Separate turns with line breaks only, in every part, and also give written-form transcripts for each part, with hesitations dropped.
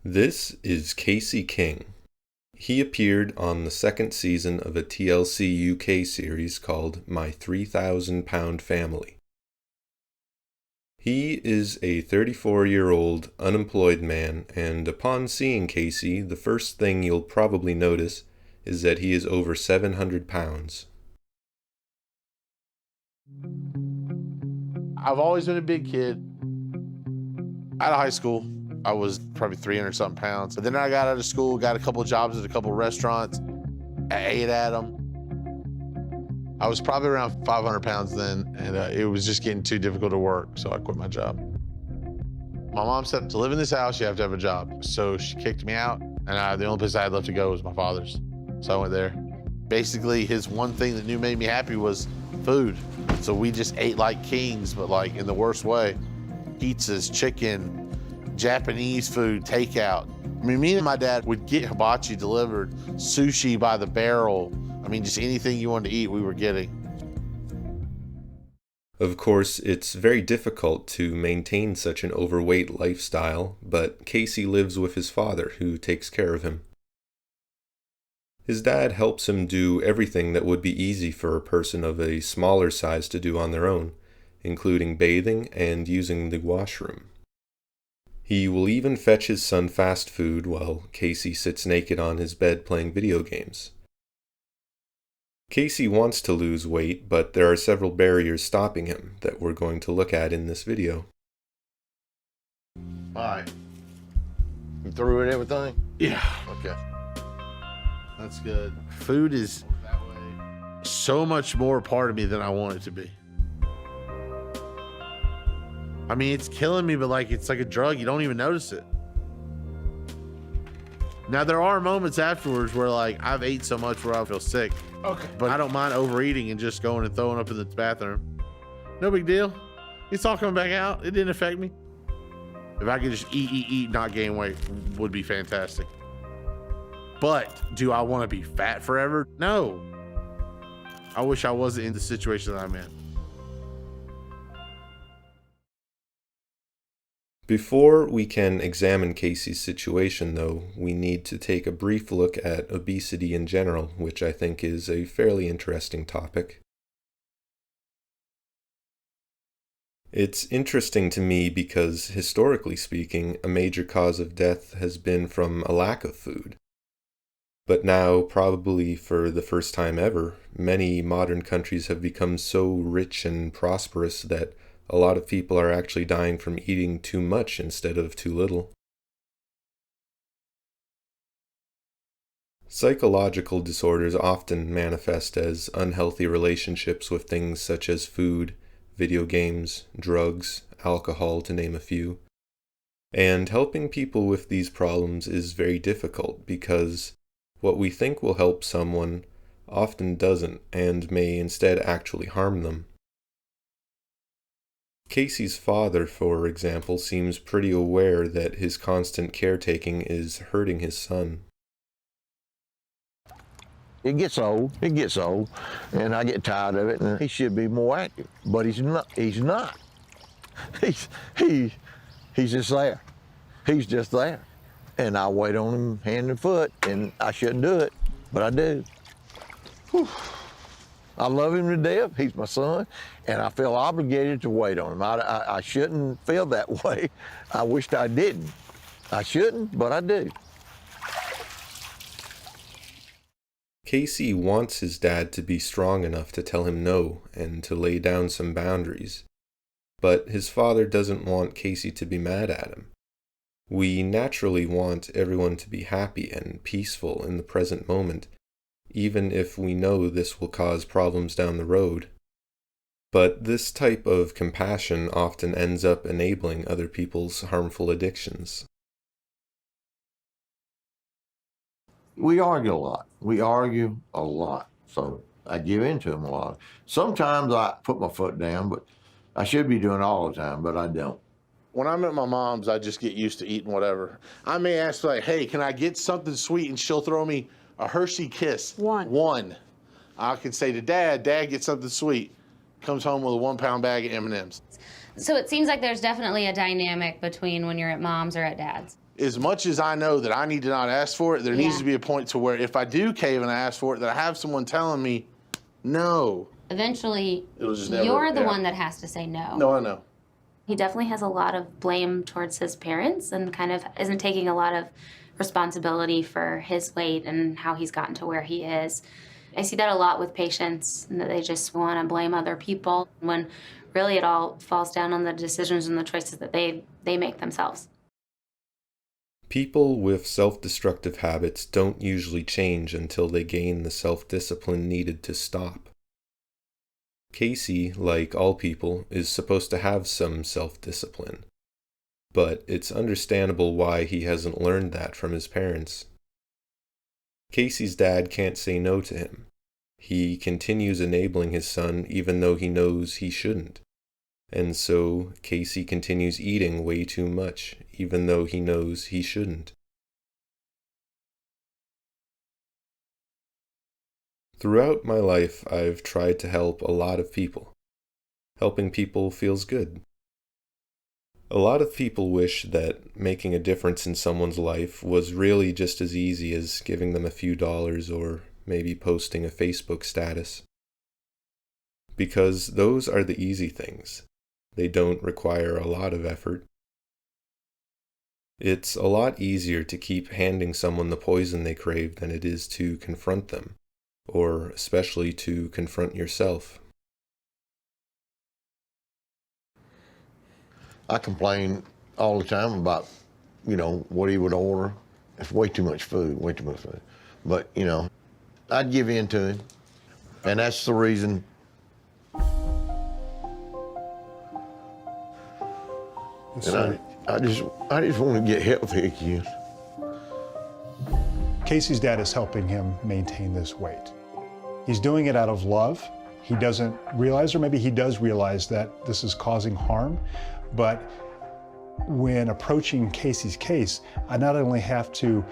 This is Casey King. He appeared on the second season of a TLC UK series called My 3,000-Pound Family. He is a 34-year-old unemployed man, and upon seeing Casey, the first thing you'll probably notice is that he is over 700 pounds.
I've always been a big kid. Out of high school, I was probably 300-something pounds. But then I got out of school, got a couple of jobs at a couple of restaurants. I ate at them. I was probably around 500 pounds then, and it was just getting too difficult to work, so I quit my job. My mom said, to live in this house, you have to have a job. So she kicked me out, and the only place I had left to go was my father's. So I went there. Basically, his one thing that made me happy was food. So we just ate like kings, but like in the worst way. Pizzas, chicken, Japanese food, takeout. I mean, me and my dad would get hibachi delivered, sushi by the barrel. I mean, just anything you wanted to eat, we were getting.
Of course, it's very difficult to maintain such an overweight lifestyle, but Casey lives with his father, who takes care of him. His dad helps him do everything that would be easy for a person of a smaller size to do on their own, including bathing and using the washroom. He will even fetch his son fast food while Casey sits naked on his bed playing video games. Casey wants to lose weight, but there are several barriers stopping him that we're going to look at in this video.
All right. You through with everything?
Yeah.
Okay.
That's good. Food is so much more a part of me than I want it to be. I mean, it's killing me, but like it's like a drug. You don't even notice it. Now, there are moments afterwards where like I've ate so much where I feel sick. Okay. But I don't mind overeating and just going and throwing up in the bathroom. No big deal. It's all coming back out. It didn't affect me. If I could just eat, not gain weight, would be fantastic. But do I want to be fat forever? No. I wish I wasn't in the situation that I'm in.
Before we can examine Casey's situation, though, we need to take a brief look at obesity in general, which I think is a fairly interesting topic. It's interesting to me because, historically speaking, a major cause of death has been from a lack of food. But now, probably for the first time ever, many modern countries have become so rich and prosperous that a lot of people are actually dying from eating too much instead of too little. Psychological disorders often manifest as unhealthy relationships with things such as food, video games, drugs, alcohol, to name a few. And helping people with these problems is very difficult because what we think will help someone often doesn't and may instead actually harm them. Casey's father, for example, seems pretty aware that his constant caretaking is hurting his son.
It gets old, and I get tired of it, and he should be more active, but he's not. He's just there. He's just there. And I wait on him hand and foot, and I shouldn't do it, but I do. Whew. I love him to death. He's my son, and I feel obligated to wait on him. I shouldn't feel that way. I wished I didn't. I shouldn't, but I do.
Casey wants his dad to be strong enough to tell him no and to lay down some boundaries. But his father doesn't want Casey to be mad at him. We naturally want everyone to be happy and peaceful in the present moment, even if we know this will cause problems down the road. But this type of compassion often ends up enabling other people's harmful addictions.
We argue a lot. So I give in to him a lot. Sometimes I put my foot down, but I should be doing it all the time, but I don't.
When I'm at my mom's, I just get used to eating whatever. I may ask like, hey, can I get something sweet? And she'll throw me a Hershey Kiss. One. I can say to Dad, get something sweet. Comes home with a 1-pound bag of M&Ms.
So it seems like there's definitely a dynamic between when you're at mom's or at dad's.
As much as I know that I need to not ask for it, there needs to be a point to where if I do cave and I ask for it, that I have someone telling me, no.
Eventually,
It'll just never,
you're the one that has to say no.
No, I know.
He definitely has a lot of blame towards his parents and kind of isn't taking a lot of responsibility for his weight and how he's gotten to where he is. I see that a lot with patients, and that they just want to blame other people when really it all falls down on the decisions and the choices that they make themselves.
People with self-destructive habits don't usually change until they gain the self-discipline needed to stop. Casey, like all people, is supposed to have some self-discipline, but it's understandable why he hasn't learned that from his parents. Casey's dad can't say no to him. He continues enabling his son even though he knows he shouldn't. And so Casey continues eating way too much, even though he knows he shouldn't. Throughout my life, I've tried to help a lot of people. Helping people feels good. A lot of people wish that making a difference in someone's life was really just as easy as giving them a few dollars or maybe posting a Facebook status. Because those are the easy things. They don't require a lot of effort. It's a lot easier to keep handing someone the poison they crave than it is to confront them, or especially to confront yourself.
I complain all the time about, what he would order. It's way too much food, way too much food. But, I'd give in to him. And that's the reason. And I just want to get healthy again.
Casey's dad is helping him maintain this weight. He's doing it out of love. He doesn't realize, or maybe he does realize, that this is causing harm. But when approaching Casey's case, I not only have to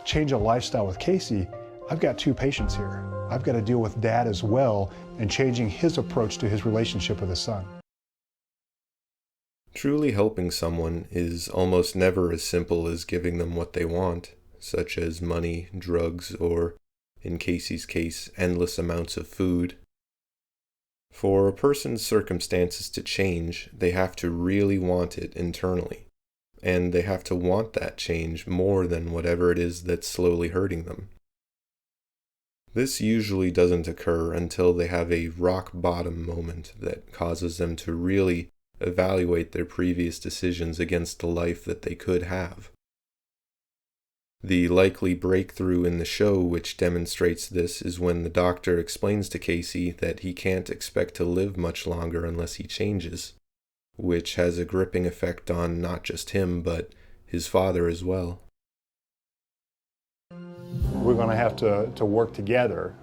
change a lifestyle with Casey, I've got two patients here. I've got to deal with dad as well and changing his approach to his relationship with his son.
Truly helping someone is almost never as simple as giving them what they want, such as money, drugs, or, in Casey's case, endless amounts of food. For a person's circumstances to change, they have to really want it internally, and they have to want that change more than whatever it is that's slowly hurting them. This usually doesn't occur until they have a rock bottom moment that causes them to really evaluate their previous decisions against the life that they could have. The likely breakthrough in the show which demonstrates this is when the doctor explains to Casey that he can't expect to live much longer unless he changes, which has a gripping effect on not just him, but his father as well.
We're going to have to work together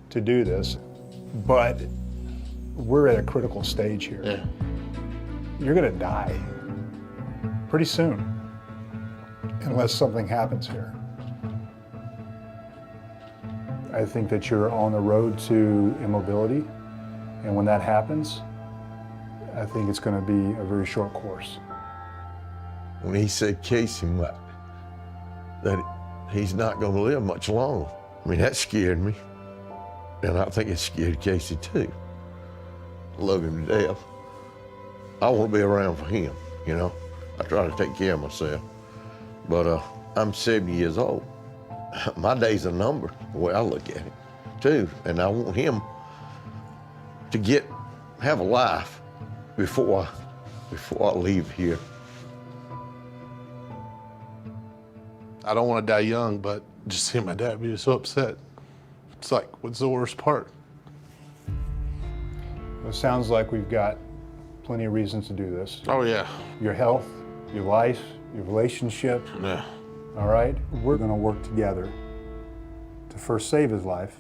to do this, but we're at a critical stage here.
Yeah.
You're going to die pretty soon, unless something happens here. I think that you're on the road to immobility, and when that happens, I think it's going to be a very short course.
When he said Casey, that he's not going to live much longer, that scared me. And I think it scared Casey too. I love him to death. I want to be around for him, I try to take care of myself. But I'm 70 years old. My days are numbered, the way I look at it, too. And I want him to have a life before I leave here.
I don't want to die young, but just seeing my dad be so upset, it's like, what's the worst part?
It sounds like we've got plenty of reasons to do this.
Oh, yeah.
Your health, your life, your relationship.
Yeah.
All right? We're going to work together to first save his life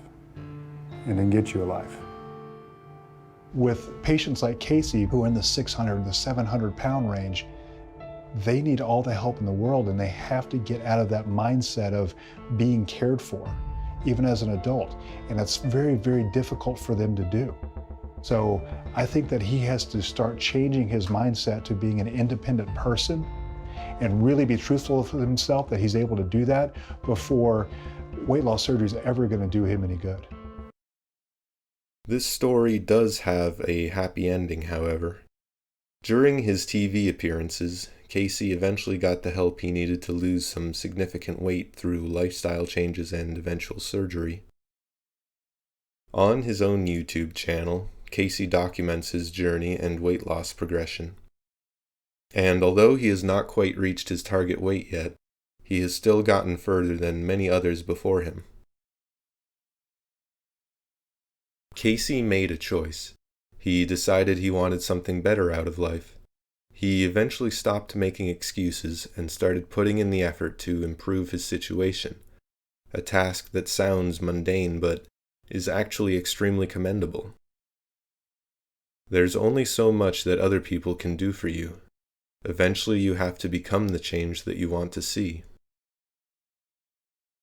and then get you a life. With patients like Casey, who are in the 600, the 700 pound range, they need all the help in the world, and they have to get out of that mindset of being cared for, even as an adult. And it's very, very difficult for them to do. So I think that he has to start changing his mindset to being an independent person and really be truthful with himself that he's able to do that before weight loss surgery is ever going to do him any good.
This story does have a happy ending, however. During his TV appearances, Casey eventually got the help he needed to lose some significant weight through lifestyle changes and eventual surgery. On his own YouTube channel, Casey documents his journey and weight loss progression. And although he has not quite reached his target weight yet, he has still gotten further than many others before him. Casey made a choice. He decided he wanted something better out of life. He eventually stopped making excuses and started putting in the effort to improve his situation, a task that sounds mundane but is actually extremely commendable. There's only so much that other people can do for you. Eventually you have to become the change that you want to see.